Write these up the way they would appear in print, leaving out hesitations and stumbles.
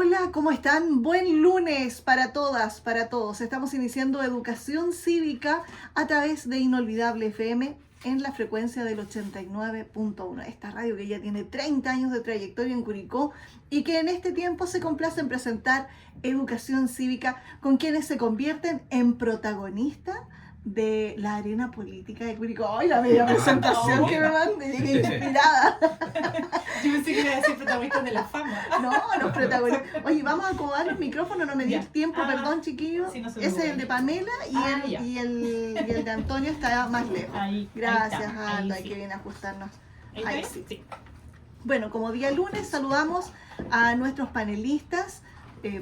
Hola, ¿cómo están? Buen lunes para todas, para todos. Estamos iniciando Educación Cívica a través de Inolvidable FM en la frecuencia del 89.1. Esta radio que ya tiene 30 años de trayectoria en Curicó y que en este tiempo se complace en presentar Educación Cívica con quienes se convierten en protagonistas de la arena política de Curicó. ¡Ay, la bella presentación que me mandé! Llegué inspirada. Yo pensé que iba a decir protagonistas de la fama. No, los protagonistas. Oye, vamos a acomodar los micrófonos, no me di el tiempo, perdón, chiquillos. Sí, no se Ese es preocupen. el de Pamela y el de Antonio está más lejos. Ahí, Gracias, ahí está, Alda, ahí sí. que viene a ajustarnos. ¿Ahí Ahí está sí. bien? Sí. Bueno, como día lunes saludamos a nuestros panelistas.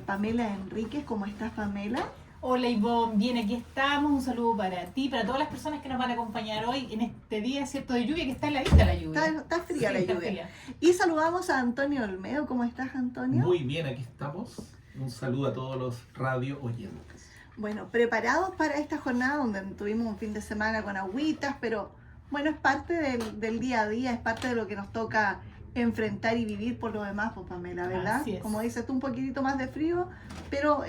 Pamela Enríquez, ¿cómo estás, Pamela? Hola Ivonne, bien, aquí estamos. Un saludo para ti, para todas las personas que nos van a acompañar hoy en este día, ¿cierto?, de lluvia, que está heladita la lluvia. Está fría Sí, la está lluvia. fría. Y saludamos a Antonio Olmedo. ¿Cómo estás, Antonio? Muy bien, aquí estamos. Un saludo a todos los radio oyentes. Bueno, preparados para esta jornada donde tuvimos un fin de semana con agüitas, pero bueno, es parte del día a día, es parte de lo que nos toca enfrentar y vivir por lo demás, pues Pamela, ¿verdad? Así es. Como dices tú, un poquitito más de frío, pero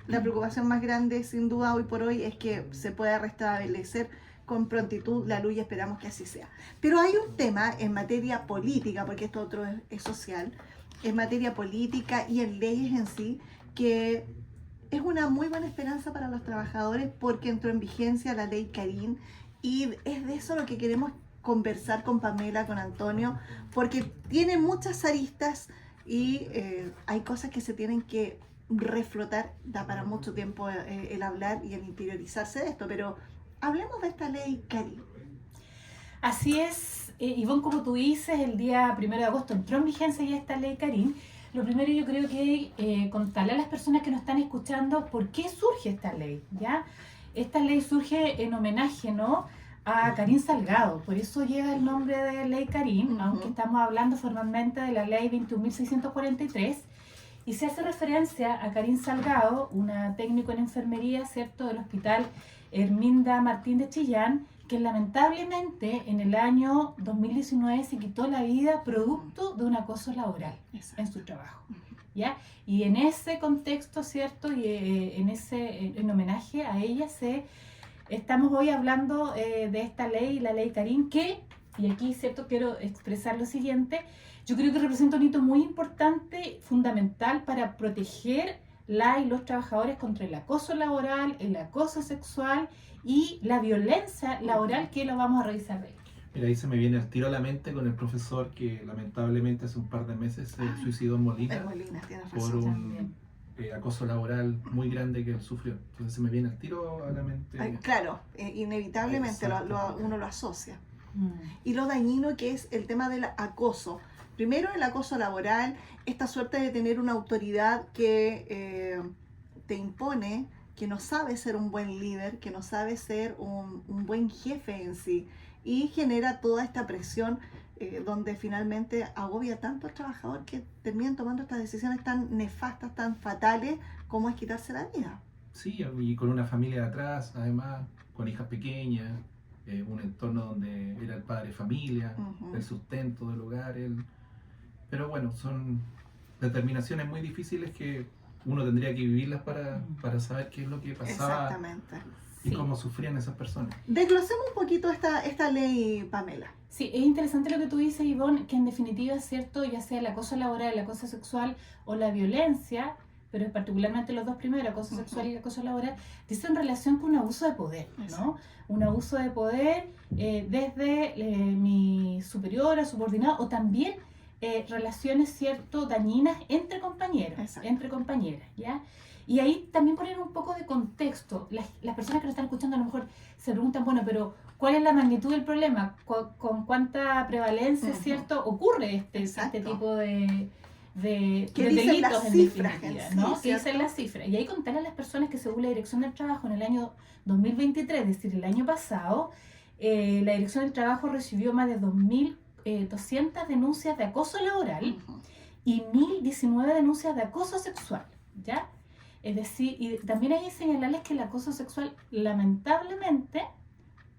la preocupación más grande, sin duda, hoy por hoy es que se pueda restablecer con prontitud la luz y esperamos que así sea. Pero hay un tema en materia política, porque esto otro es social, en materia política y en leyes en sí, que es una muy buena esperanza para los trabajadores porque entró en vigencia la ley Karin y es de eso lo que queremos conversar con Pamela, con Antonio, porque tiene muchas aristas y hay cosas que se tienen que reflotar. Da para mucho tiempo el hablar y el interiorizarse de esto, pero hablemos de esta ley Karin. Así es, Ivonne, como tú dices, el día 1 de agosto entró en vigencia ya esta ley Karin. Lo primero yo creo que contarle a las personas que nos están escuchando por qué surge esta ley, ¿ya? Esta ley surge en homenaje, ¿no?, a Karin Salgado, por eso lleva el nombre de ley Karin, aunque estamos hablando formalmente de la ley 21.643, y se hace referencia a Karin Salgado, una técnico en enfermería, ¿cierto?, del Hospital Herminda Martín de Chillán, que lamentablemente en el año 2019 se quitó la vida producto de un acoso laboral en su trabajo, ¿ya? Y en ese contexto, ¿cierto?, y en homenaje a ella estamos hoy hablando de esta ley, la ley Karin, que, y aquí, ¿cierto?, quiero expresar lo siguiente, yo creo que representa un hito muy importante, fundamental para proteger la y los trabajadores contra el acoso laboral, el acoso sexual y la violencia laboral, que lo vamos a revisar de ahí. Mira, ahí se me viene al tiro a la mente con el profesor que lamentablemente hace un par de meses se suicidó en Molina Molina, tienes por razón. un acoso laboral muy grande que él sufrió. Entonces se me viene al tiro a la mente. Claro, inevitablemente uno lo asocia. Y lo dañino que es el tema del acoso. Primero, el acoso laboral, esta suerte de tener una autoridad que te impone, que no sabe ser un buen líder, que no sabe ser un buen jefe en sí, y genera toda esta presión donde finalmente agobia tanto al trabajador que terminan tomando estas decisiones tan nefastas, tan fatales, como es quitarse la vida. Sí, y con una familia de atrás, además, con hijas pequeñas, un entorno donde era el padre de familia, el sustento del hogar. Pero bueno, son determinaciones muy difíciles que uno tendría que vivirlas para saber qué es lo que pasaba. Exactamente. Y Sí. cómo sufrían esas personas. Desglosemos un poquito esta ley, Pamela. Sí, es interesante lo que tú dices, Ivonne, que en definitiva es cierto, ya sea el acoso laboral, el acoso sexual o la violencia, pero particularmente los dos primeros, el acoso sexual y el acoso laboral, dicen relación con un abuso de poder, ¿no? Un abuso de poder desde mi superiora, subordinado, o también relaciones, ¿cierto?, dañinas entre compañeros, entre compañeras, ¿ya? Y ahí también poner un poco de contexto. Las personas que nos están escuchando a lo mejor se preguntan, bueno, pero ¿cuál es la magnitud del problema? ¿Con cuánta prevalencia, ¿cierto?, ocurre este tipo de delitos en definitiva, ¿no? ¿Qué dicen las cifras? Y ahí contarle a las personas que según la Dirección del Trabajo en el año 2023, es decir, el año pasado, la Dirección del Trabajo recibió más de 2.200 denuncias de acoso laboral y 1.019 denuncias de acoso sexual, ¿ya? Es decir, y también hay que señalarles que el acoso sexual lamentablemente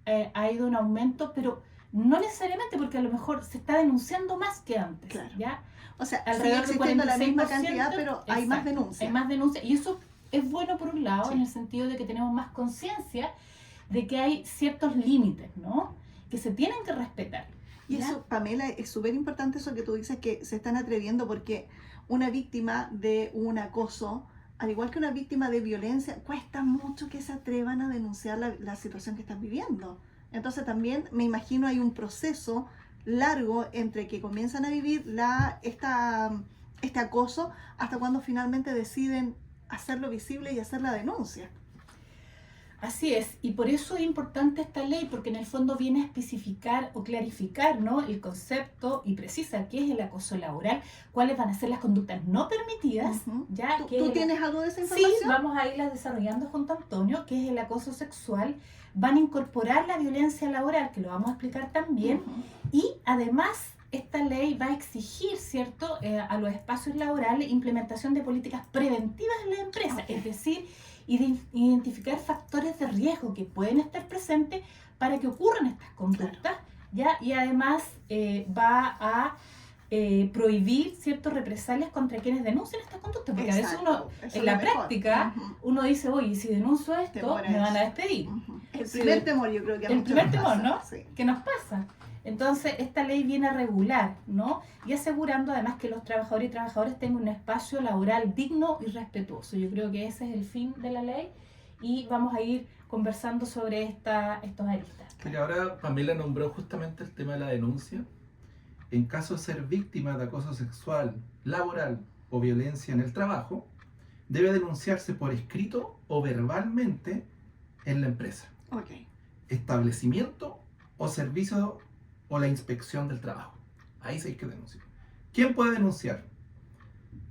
ha ido en aumento, pero no necesariamente porque a lo mejor se está denunciando más que antes, Claro. ¿ya? O sea, sigue alrededor del existiendo la misma 46%, cantidad, pero hay más exacto, denuncias. hay más denuncias. Y eso es bueno por un lado, Sí. en el sentido de que tenemos más conciencia de que hay ciertos límites, ¿no? Que se tienen que respetar. Y ¿ya? eso, Pamela, es súper importante eso que tú dices, que se están atreviendo, porque una víctima de un acoso, al igual que una víctima de violencia, cuesta mucho que se atrevan a denunciar la situación que están viviendo. Entonces también me imagino hay un proceso largo entre que comienzan a vivir este acoso hasta cuando finalmente deciden hacerlo visible y hacer la denuncia. Así es, y por eso es importante esta ley, porque en el fondo viene a especificar o clarificar, ¿no?, el concepto y precisa qué es el acoso laboral, cuáles van a ser las conductas no permitidas. Ujú. ¿Ya? ¿Tú tienes algo de esa Sí, información? vamos a irlas desarrollando junto a Antonio, que es el acoso sexual. Van a incorporar la violencia laboral, que lo vamos a explicar también, Ujú. y además esta ley va a exigir, ¿cierto?, a los espacios laborales implementación de políticas preventivas en la empresa, Ok. es decir, identificar factores de riesgo que pueden estar presentes para que ocurran estas conductas, ¿ya? Y además va a prohibir ciertas represalias contra quienes denuncien estas conductas, porque a veces uno, Exacto, eso en es lo la mejor. práctica, Ujú. uno dice, oye, si denuncio esto, Temor a me van a eso. despedir. Ujú. El Sí. primer temor, yo creo que a El muchos primer nos temor, pasa. ¿no? Sí. ¿Qué nos pasa? Entonces, esta ley viene a regular, ¿no? Y asegurando además que los trabajadores y trabajadoras tengan un espacio laboral digno y respetuoso. Yo creo que ese es el fin de la ley y vamos a ir conversando sobre estos aristas. Mira, ahora Pamela nombró justamente el tema de la denuncia. En caso de ser víctima de acoso sexual, laboral o violencia en el trabajo, debe denunciarse por escrito o verbalmente en la empresa, Ok. establecimiento o servicio o la inspección del trabajo. Ahí sí hay que denunciar. ¿Quién puede denunciar?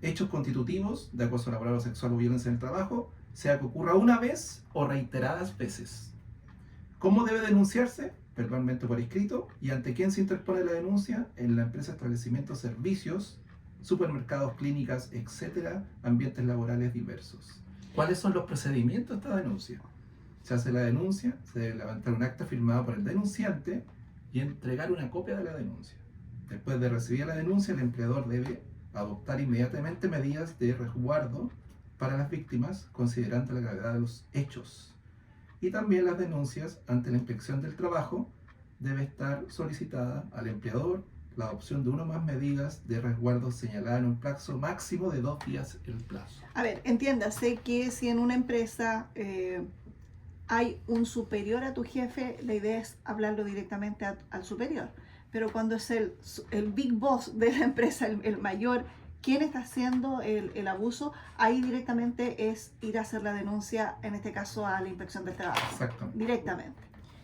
Hechos constitutivos de acoso laboral o sexual o violencia en el trabajo, sea que ocurra una vez o reiteradas veces. ¿Cómo debe denunciarse? Verbalmente por escrito. ¿Y ante quién se interpone la denuncia? En la empresa, establecimientos, servicios, supermercados, clínicas, etcétera, ambientes laborales diversos. ¿Cuáles son los procedimientos de esta denuncia? Se hace la denuncia, se debe levantar un acta firmado por el denunciante y entregar una copia de la denuncia. Después de recibir la denuncia, el empleador debe adoptar inmediatamente medidas de resguardo para las víctimas, considerando la gravedad de los hechos. Y también las denuncias ante la inspección del trabajo debe estar solicitada al empleador la adopción de una o más medidas de resguardo señaladas en un plazo máximo de 2 días el plazo. A ver, entiéndase que si en una empresa hay un superior a tu jefe, la idea es hablarlo directamente al superior. Pero cuando es el big boss de la empresa, el mayor, quien está haciendo el abuso, ahí directamente es ir a hacer la denuncia, en este caso a la inspección del trabajo. Exactamente. Directamente.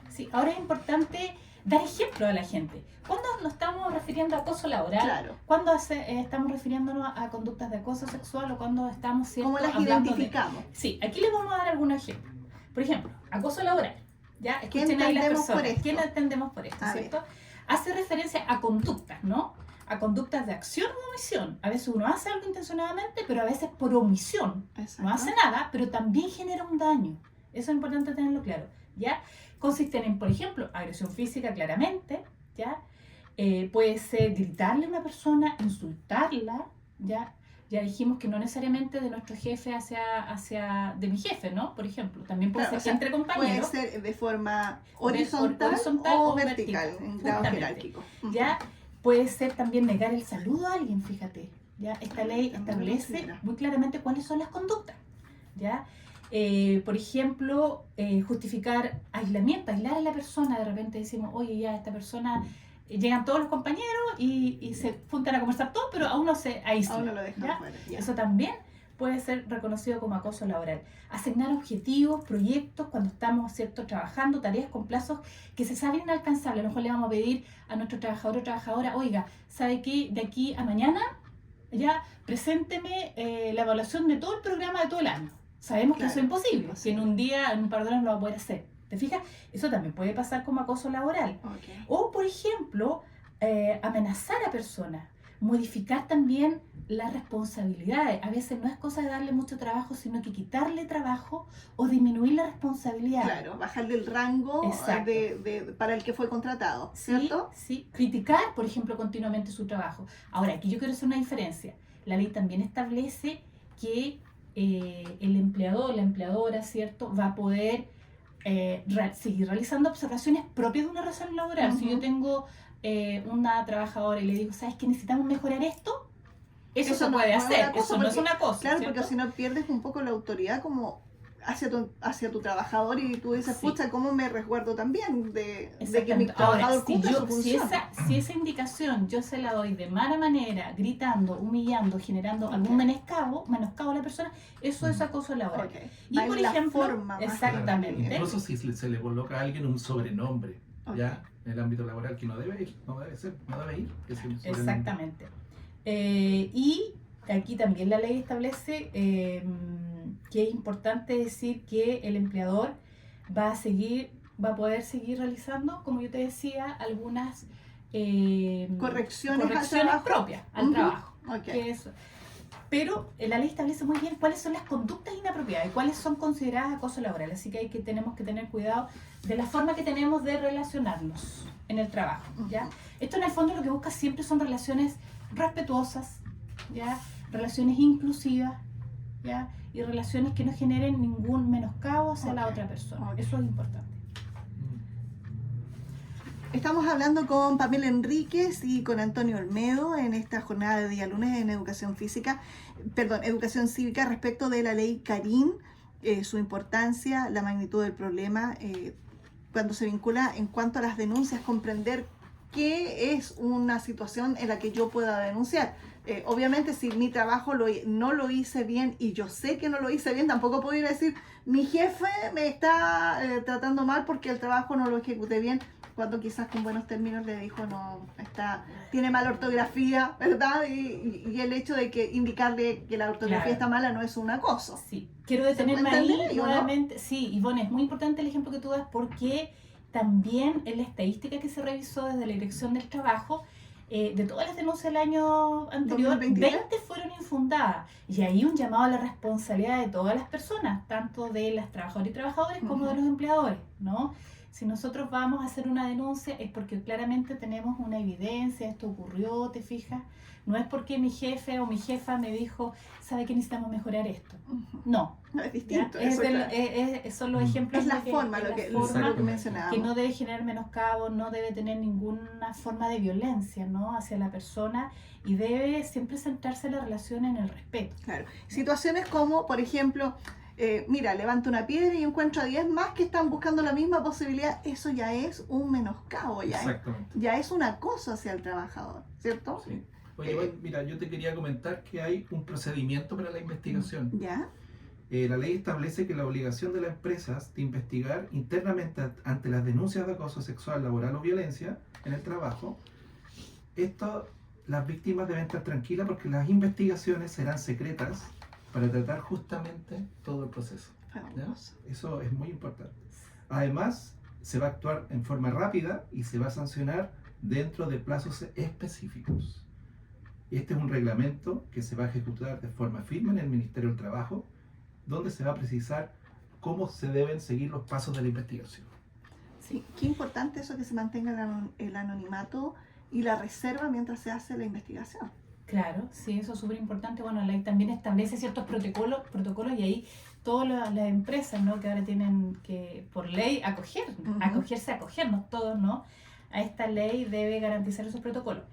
Sí, ahora es importante dar ejemplo a la gente. ¿Cuándo nos estamos refiriendo a acoso laboral? Claro. ¿Cuándo estamos refiriéndonos a conductas de acoso sexual o cuándo estamos, ¿cierto?, ¿Cómo las hablando identificamos? Sí, aquí les vamos a dar algunos ejemplos. Por ejemplo, acoso laboral. ¿Ya? ¿Qué Escuchen ahí las entendemos por personas. esto? ¿Qué entendemos por esto? A ¿Cierto? Hace referencia a conductas, ¿no? A conductas de acción o omisión. A veces uno hace algo intencionadamente, pero a veces por omisión. Exacto. No hace nada, pero también genera un daño. Eso es importante tenerlo claro, ¿ya? Consisten en, por ejemplo, agresión física claramente, ¿ya? Puede ser gritarle a una persona, insultarla, ¿ya? Ya dijimos que no necesariamente de nuestro jefe de mi jefe, ¿no? Por ejemplo, también puede Claro, ser o sea, entre compañeros. Puede ser de forma Horizontal horizontal o o vertical, vertical, en grado justamente. jerárquico. Ujú. ¿Ya? Puede ser también negar el saludo a alguien, fíjate. ¿Ya? Esta ley También lo establece considera. muy claramente cuáles son las conductas. ¿Ya? Por ejemplo, justificar aislamiento, aislar a la persona. De repente decimos, oye, ya esta persona, llegan todos los compañeros y se juntan a conversar todos, pero a uno se aísla. A uno lo dejan ¿ya? fuera. Ya. Eso también puede ser reconocido como acoso laboral. Asignar objetivos, proyectos, cuando estamos, ¿cierto?, trabajando, tareas con plazos que se saben inalcanzables. A lo mejor le vamos a pedir a nuestro trabajador o trabajadora, oiga, ¿sabe qué? De aquí a mañana, ya, presénteme la evaluación de todo el programa de todo el año. Sabemos Claro, que eso es imposible, que imposible. en un día, en un par de horas no lo va a poder hacer. ¿Te fijas? Eso también puede pasar como acoso laboral. Ok. O, por ejemplo, amenazar a personas. modificar también las responsabilidades. A veces no es cosa de darle mucho trabajo, sino que quitarle trabajo o disminuir la responsabilidad. Claro, bajarle el rango Exacto. para el que fue contratado, Sí, ¿cierto? sí. Criticar, por ejemplo, continuamente su trabajo. Ahora, aquí yo quiero hacer una diferencia. La ley también establece que el empleador, la empleadora, ¿cierto?, va a poder seguir realizando observaciones propias de una relación laboral. Si yo tengo una trabajadora y le digo, ¿sabes qué? Necesitamos mejorar esto. Eso se no puede es hacer, una cosa, eso no es porque- una cosa. Claro, ¿cierto? porque si no pierdes un poco la autoridad como hacia tu trabajador y tú dices, Sí. pucha, ¿cómo me resguardo también de que mi Exactamente. trabajador Ahora, cumpla su si función? esa indicación yo se la doy de mala manera, gritando, humillando, generando algún menoscabo a la persona, eso es acoso laboral. Ok. Y Va en por la ejemplo, forma más exactamente. que- Incluso si se le coloca a alguien un sobrenombre, Ok. ¿ya? En el ámbito laboral, que no debe ir, no debe ser, no debe ir. Es un sobrenombre. Exactamente. Y aquí también la ley establece que es importante decir que el empleador va a poder seguir realizando, como yo te decía, algunas Correcciones al trabajo. propias al Ujú. trabajo. Ok. Que es- pero la ley establece muy bien cuáles son las conductas inapropiadas y cuáles son consideradas acoso laboral. Así que tenemos que tener cuidado de la forma que tenemos de relacionarnos en el trabajo. ¿ya? Esto en el fondo lo que busca siempre son relaciones respetuosas, ¿ya? Relaciones inclusivas, ¿ya? Y relaciones que no generen ningún menoscabo hacia la Ok. otra persona. Ok. Eso es importante. Estamos hablando con Pamela Enríquez y con Antonio Olmedo en esta jornada de día lunes en educación cívica respecto de la ley Carín, su importancia, la magnitud del problema, cuando se vincula en cuanto a las denuncias, comprender qué es una situación en la que yo pueda denunciar. Obviamente si mi trabajo no lo hice bien y yo sé que no lo hice bien, tampoco puedo ir a decir, mi jefe me está tratando mal porque el trabajo no lo ejecuté bien, cuando quizás con buenos términos le dijo tiene mala ortografía, ¿verdad? Y el hecho de que indicarle que la ortografía Claro. está mala no es un acoso. Sí, quiero detenerme puede ahí entender ello, ¿no? nuevamente. Sí, Ivonne, es muy importante el ejemplo que tú das porque también en la estadística que se revisó desde la Dirección del Trabajo, de todas las denuncias del año anterior, 2023, 20 fueron infundadas. Y ahí un llamado a la responsabilidad de todas las personas, tanto de las trabajadoras y trabajadores como de los empleadores, ¿no? Si nosotros vamos a hacer una denuncia es porque claramente tenemos una evidencia, esto ocurrió, ¿te fijas? No es porque mi jefe o mi jefa me dijo, ¿sabe que necesitamos mejorar esto? No. No, es distinto. ¿ya? Eso, claro. Son los ejemplos Es la de forma, es lo la que forma mencionábamos. que no debe generar menoscabo, no debe tener ninguna forma de violencia, ¿no? Hacia la persona y debe siempre centrarse en la relación en el respeto. Claro. Situaciones como, por ejemplo, mira, levanto una piedra y encuentro a 10 más que están buscando la misma posibilidad, eso ya es un menoscabo, Exactamente. ya es un acoso hacia el trabajador, ¿cierto? Sí. Oye, Iván, mira, yo te quería comentar que hay un procedimiento para la investigación. ¿Ya? La ley establece que la obligación de las empresas de investigar internamente ante las denuncias de acoso sexual, laboral o violencia en el trabajo, las víctimas deben estar tranquilas porque las investigaciones serán secretas para tratar justamente todo el proceso. ¿ya? Eso es muy importante. Además, se va a actuar en forma rápida y se va a sancionar dentro de plazos específicos. Este es un reglamento que se va a ejecutar de forma firme en el Ministerio del Trabajo, donde se va a precisar cómo se deben seguir los pasos de la investigación. Sí, qué importante eso que se mantenga el anonimato y la reserva mientras se hace la investigación. Claro, sí, eso es súper importante. Bueno, la ley también establece ciertos protocolos y ahí todas las empresas, ¿no? Que ahora tienen que, por ley, acogernos todos, ¿no? A esta ley debe garantizar esos protocolos.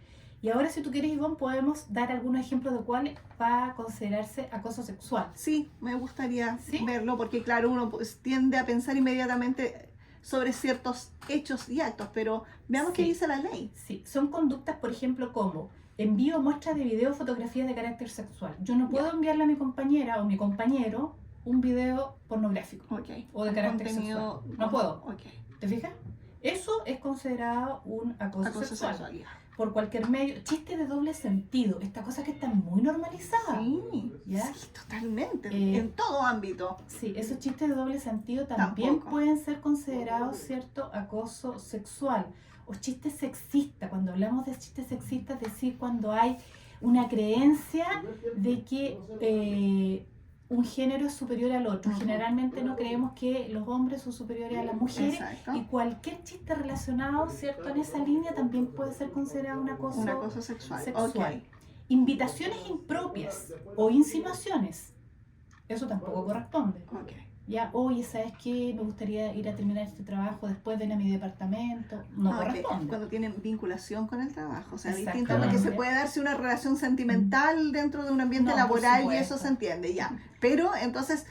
Y ahora, si tú quieres, Ivonne, podemos dar algunos ejemplos de cuál va a considerarse acoso sexual. Sí, me gustaría ¿Sí? verlo, porque claro, uno tiende a pensar inmediatamente sobre ciertos hechos y actos, pero veamos qué dice la ley. Sí, son conductas, por ejemplo, como envío muestras de video o fotografías de carácter sexual. Yo no puedo enviarle a mi compañera o mi compañero un video pornográfico o de carácter sexual. No puedo. ¿Te fijas? Eso es considerado un acoso sexual. Por cualquier medio, chistes de doble sentido, estas cosas que están muy normalizadas. Sí, ¿ya? sí, totalmente, en todo ámbito. Sí, esos chistes de doble sentido también pueden ser considerados cierto acoso sexual. o chistes sexistas. Cuando hablamos de chistes sexistas, es decir, cuando hay una creencia de que un género es superior al otro. Generalmente no creemos que los hombres son superiores a las mujeres. Exacto. Y cualquier chiste relacionado, ¿cierto?, en esa línea también puede ser considerado un acoso sexual. sexual. Ok. Invitaciones impropias o insinuaciones, eso tampoco corresponde. Ok. Ya, oye, ¿sabes qué? Me gustaría ir a terminar este trabajo, después ven a mi departamento. No Ok. corresponde. Cuando tienen vinculación con el trabajo, o sea, distinto Exactamente. porque se puede darse una relación sentimental dentro de un ambiente No, laboral por y eso supuesto. se entiende, ya. Pero entonces,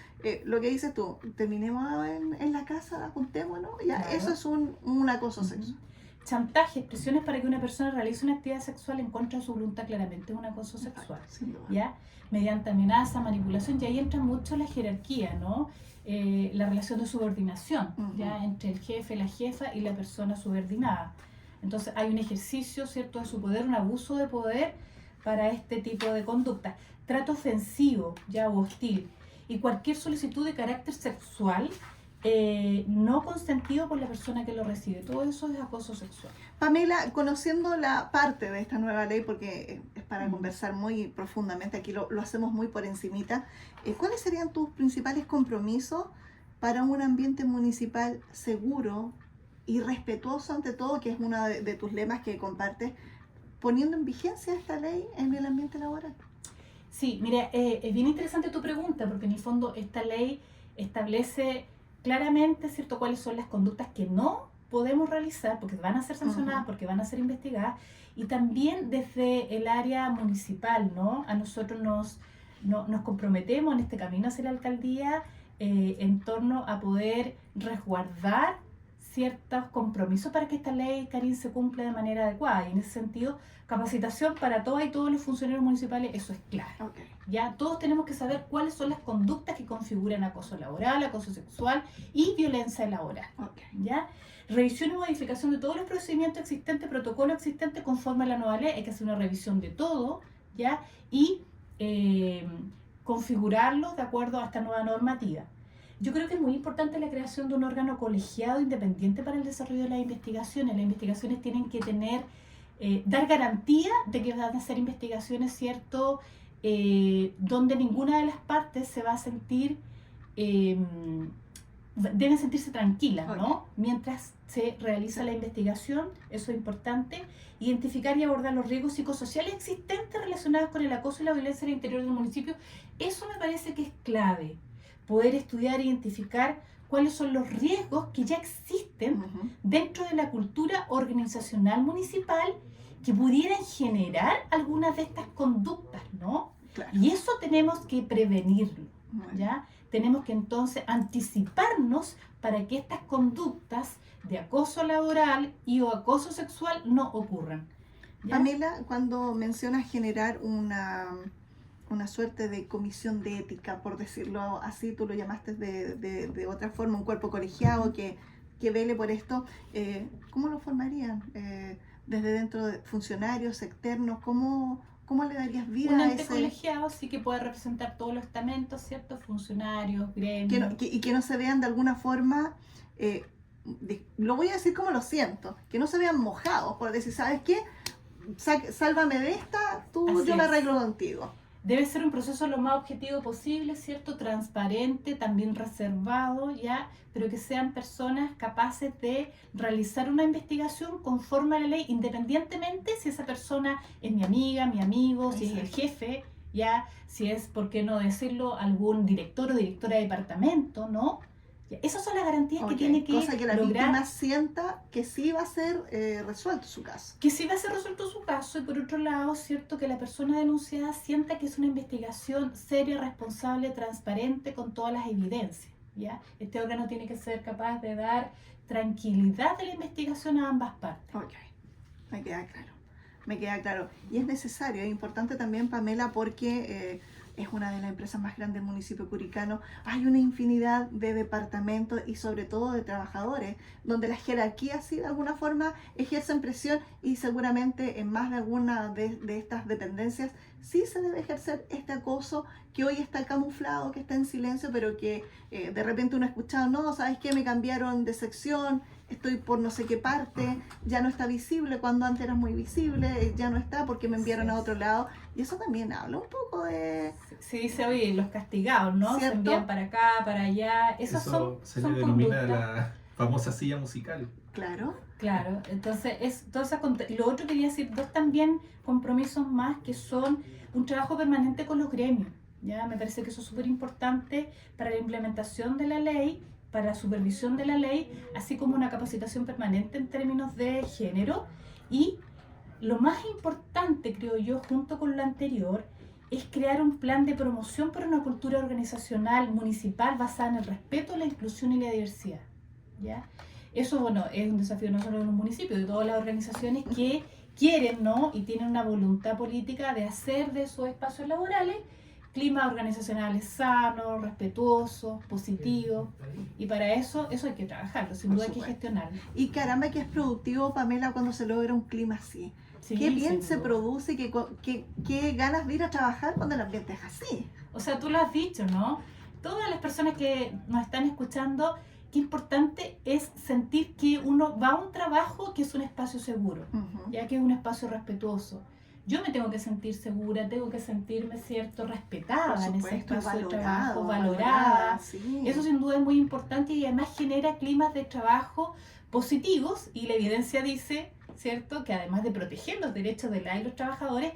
lo que dices tú, terminemos en la casa, juntémonos, ya, Claro. eso es un acoso sexual. Chantaje, expresiones para que una persona realice una actividad sexual en contra de su voluntad, claramente es un acoso sexual. Sin duda. ¿Ya? Mediante amenaza, manipulación, y ahí entra mucho la jerarquía, ¿no? La relación de subordinación, Ujú. ¿ya? Entre el jefe, la jefa y la persona subordinada. Entonces hay un ejercicio, ¿cierto?, de su poder, un abuso de poder para este tipo de conducta. Trato ofensivo, ya, o hostil, y cualquier solicitud de carácter sexual no consentido por la persona que lo recibe. Todo eso es acoso sexual. Pamela, conociendo la parte de esta nueva ley, porque es para Mm. conversar muy profundamente, aquí lo hacemos muy por encimita, ¿cuáles serían tus principales compromisos para un ambiente municipal seguro y respetuoso ante todo, que es uno de tus lemas que compartes, poniendo en vigencia esta ley en el ambiente laboral? Sí, mira, es bien interesante tu pregunta, porque en el fondo esta ley establece claramente, ¿cierto?, cuáles son las conductas que no podemos realizar, porque van a ser sancionadas, Ujú. porque van a ser investigadas, y también desde el área municipal, ¿no? A nosotros nos comprometemos en este camino hacia la alcaldía en torno a poder resguardar ciertos compromisos para que esta ley, Karin, se cumpla de manera adecuada. Y en ese sentido, capacitación para todas y todos los funcionarios municipales, eso es clave. Ok. Ya todos tenemos que saber cuáles son las conductas que configuran acoso laboral, acoso sexual y violencia laboral. Ok. ¿Ya? Revisión y modificación de todos los procedimientos existentes, protocolos existentes conforme a la nueva ley. Hay que hacer una revisión de todo, ¿ya? Y configurarlos de acuerdo a esta nueva normativa. Yo creo que es muy importante la creación de un órgano colegiado independiente para el desarrollo de las investigaciones. Las investigaciones tienen que tener, dar garantía de que van a ser investigaciones, ¿cierto?, donde ninguna de las partes se va a sentir, deben sentirse tranquilas, ¿no? Mientras se realiza la investigación, eso es importante. Identificar y abordar los riesgos psicosociales existentes relacionados con el acoso y la violencia en el interior del municipio. Eso me parece que es clave. Poder estudiar e identificar cuáles son los riesgos que ya existen Ujú. dentro de la cultura organizacional municipal que pudieran generar algunas de estas conductas, ¿no? Claro. Y eso tenemos que prevenirlo, Muy bien. ¿ya? Tenemos que entonces anticiparnos para que estas conductas de acoso laboral y o acoso sexual no ocurran, ¿ya? Pamela, cuando mencionas generar una suerte de comisión de ética, por decirlo así, tú lo llamaste de otra forma, un cuerpo colegiado que vele por esto, ¿cómo lo formarían? Desde dentro de funcionarios externos, ¿cómo le darías vida Un a ente ese? colegiado sí que puede representar todos los estamentos, ¿cierto? Funcionarios, gremios. Y que no se vean de alguna forma, lo voy a decir como lo siento, que no se vean mojados por decir, ¿sabes qué? Sálvame de esta, Así yo me es. arreglo contigo. Debe ser un proceso lo más objetivo posible, ¿cierto? Transparente, también reservado, ¿ya? Pero que sean personas capaces de realizar una investigación conforme a la ley, independientemente si esa persona es mi amiga, mi amigo, si es el Exacto. jefe, ¿ya? Si es, por qué no decirlo, algún director o directora de departamento, ¿no? Ya, esas son las garantías que Ok, tiene que cosa que la lograr. víctima sienta que sí va a ser resuelto su caso. Que sí va a ser resuelto su caso, y por otro lado, cierto, que la persona denunciada sienta que es una investigación seria, responsable, transparente, con todas las evidencias, ¿ya? Este órgano tiene que ser capaz de dar tranquilidad de la investigación a ambas partes. Ok, me queda claro. Me queda claro. Y es necesario, es importante también, Pamela, porque es una de las empresas más grandes del municipio curicano. Hay una infinidad de departamentos y sobre todo de trabajadores, donde las jerarquías sí de alguna forma ejercen presión y seguramente en más de alguna de estas dependencias sí se debe ejercer este acoso que hoy está camuflado, que está en silencio, pero que de repente uno ha escuchado, no, ¿sabes qué? Me cambiaron de sección. estoy por no sé qué parte, ya no está visible cuando antes era muy visible, ya no está porque me enviaron a otro lado. Y eso también habla un poco de... Se dice, oye, los castigados, ¿no? ¿Cierto? Se envían para acá, para allá. Esas Eso son, se son le denomina conductas. la famosa silla musical. Claro. Claro, entonces es toda esa y lo otro quería decir, dos también compromisos más que son un trabajo permanente con los gremios. Ya me parece que eso es súper importante para la implementación de la ley, para la supervisión de la ley, así como una capacitación permanente en términos de género. Y lo más importante, creo yo, junto con lo anterior, es crear un plan de promoción para una cultura organizacional municipal basada en el respeto, la inclusión y la diversidad. ¿Ya? Eso, bueno, es un desafío no solo de los municipios, de todas las organizaciones que quieren, ¿no? Y tienen una voluntad política de hacer de esos espacios laborales climas organizacionales sanos, respetuosos, positivos. Y para eso hay que trabajarlo, sin duda hay que gestionarlo. Y caramba que es productivo, Pamela, cuando se logra un clima así. Sí, Qué bien sin se duda. produce, qué ganas de ir a trabajar cuando el ambiente es así. O sea, tú lo has dicho, ¿no? Todas las personas que nos están escuchando, qué importante es sentir que uno va a un trabajo que es un espacio seguro, ya que es un espacio respetuoso. Yo me tengo que sentir segura, tengo que sentirme, ¿cierto?, respetada en ese espacio de trabajo, valorada. Sí. Eso sin duda es muy importante y además genera climas de trabajo positivos y la evidencia dice, ¿cierto?, que además de proteger los derechos de los trabajadores,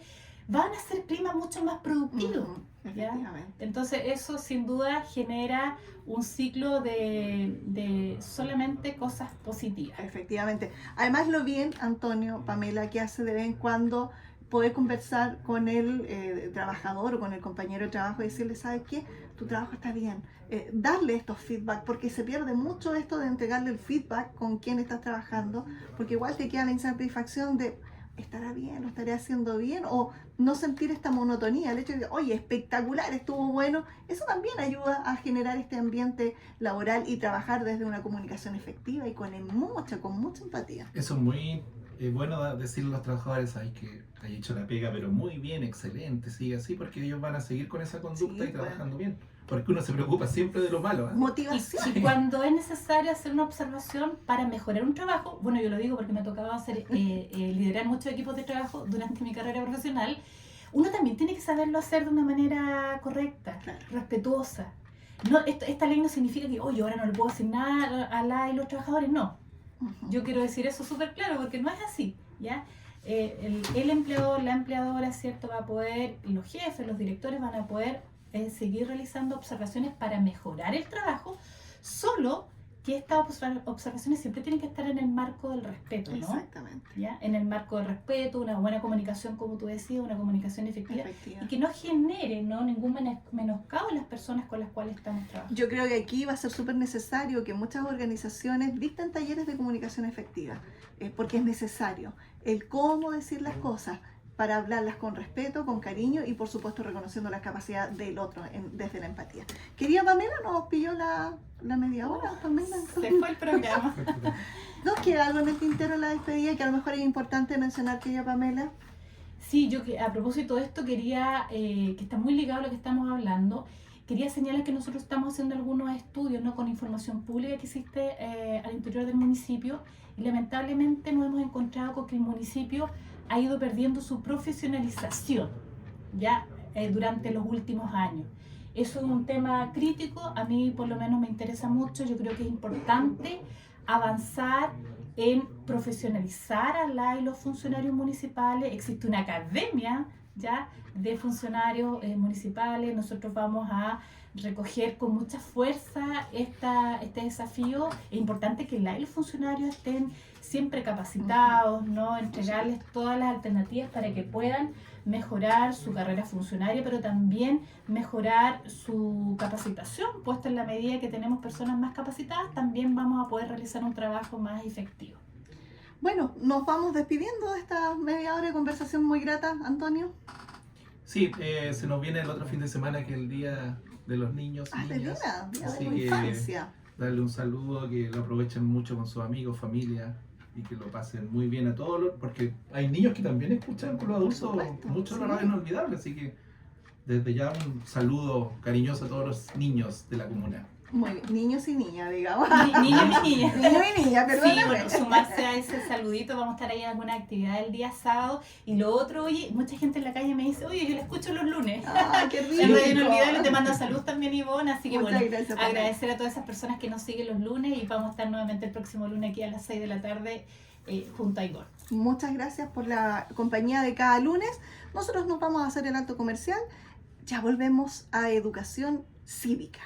van a ser climas mucho más productivos. ¿Ya? Efectivamente. Entonces eso sin duda genera un ciclo de solamente cosas positivas. Efectivamente. Además lo bien, Antonio, Pamela, que hace de vez en cuando poder conversar con el trabajador o con el compañero de trabajo y decirle, ¿sabes qué? Tu trabajo está bien. Darle estos feedback, porque se pierde mucho esto de entregarle el feedback con quien estás trabajando, porque igual te queda la insatisfacción de ¿estará bien? ¿Lo estaré haciendo bien? O no sentir esta monotonía, el hecho de, oye, espectacular, estuvo bueno. Eso también ayuda a generar este ambiente laboral y trabajar desde una comunicación efectiva y con mucha empatía. Eso es muy bueno decirle a los trabajadores, ay, que hay hecho la pega, pero muy bien, excelente, sigue así, porque ellos van a seguir con esa conducta Sí, y trabajando bien. Porque uno se preocupa siempre de lo malo. ¿Eh? Motivación. Y cuando es necesario hacer una observación para mejorar un trabajo, bueno, yo lo digo porque me tocaba hacer, liderar muchos equipos de trabajo durante mi carrera profesional, uno también tiene que saberlo hacer de una manera correcta, Claro. respetuosa. No, esta ley no significa que, oye, ahora no le puedo decir nada a la y los trabajadores, no. Yo quiero decir eso súper claro porque no es así, ¿ya? El empleador, la empleadora, ¿cierto? Va a poder, los jefes, los directores van a poder seguir realizando observaciones para mejorar el trabajo, solo que estas observaciones siempre tienen que estar en el marco del respeto, ¿no? Exactamente. ¿Ya? En el marco del respeto, una buena comunicación, como tú decías, una comunicación efectiva. Y que no genere, ¿no?, ningún menoscabo en las personas con las cuales estamos trabajando. Yo creo que aquí va a ser súper necesario que muchas organizaciones dicten talleres de comunicación efectiva, porque es necesario el cómo decir las cosas para hablarlas con respeto, con cariño y por supuesto reconociendo la capacidad del otro desde la empatía. Querida Pamela, nos pilló la media hora, Pamela. Se fue el programa. ¿Nos queda algo en el tintero en la despedida que a lo mejor es importante mencionar, querida Pamela? Sí, yo a propósito de esto quería, que está muy ligado a lo que estamos hablando, quería señalar que nosotros estamos haciendo algunos estudios, ¿no?, con información pública que existe al interior del municipio y lamentablemente nos hemos encontrado con que el municipio ha ido perdiendo su profesionalización ya durante los últimos años. Eso es un tema crítico, a mí por lo menos me interesa mucho, yo creo que es importante avanzar en profesionalizar a y los funcionarios municipales. Existe una academia ya de funcionarios municipales. Nosotros vamos a recoger con mucha fuerza este desafío. Es importante que los funcionarios estén siempre capacitados, ¿no?, entregarles todas las alternativas para que puedan mejorar su carrera funcionaria, pero también mejorar su capacitación, puesto en la medida que tenemos personas más capacitadas, también vamos a poder realizar un trabajo más efectivo. Bueno, nos vamos despidiendo de esta media hora de conversación muy grata, Antonio. Sí, se nos viene el otro fin de semana que es el Día de los Niños y de Niñas. día Así de que infancia. darle un saludo, que lo aprovechen mucho con sus amigos, familia y que lo pasen muy bien a todos, porque hay niños que también escuchan con los adultos supuesto, mucho sí. la radio inolvidable, así que desde ya un saludo cariñoso a todos los niños de la comuna. Muy bien, niños y niñas, digamos. Niños y niñas. Niños y niñas, Sí, perdóname. bueno, sumarse a ese saludito, vamos a estar ahí en alguna actividad el día sábado. Y lo otro, oye, mucha gente en la calle me dice, oye, yo la escucho los lunes. Ah, qué rico. En Radio Inolvidable te mando salud también, Ivonne, así que Muchas bueno, gracias, agradecer a todas esas personas que nos siguen los lunes y vamos a estar nuevamente el próximo lunes aquí a las 6 de la tarde junto a Ivonne. Muchas gracias por la compañía de cada lunes. Nosotros nos vamos a hacer el alto comercial. Ya volvemos a educación cívica.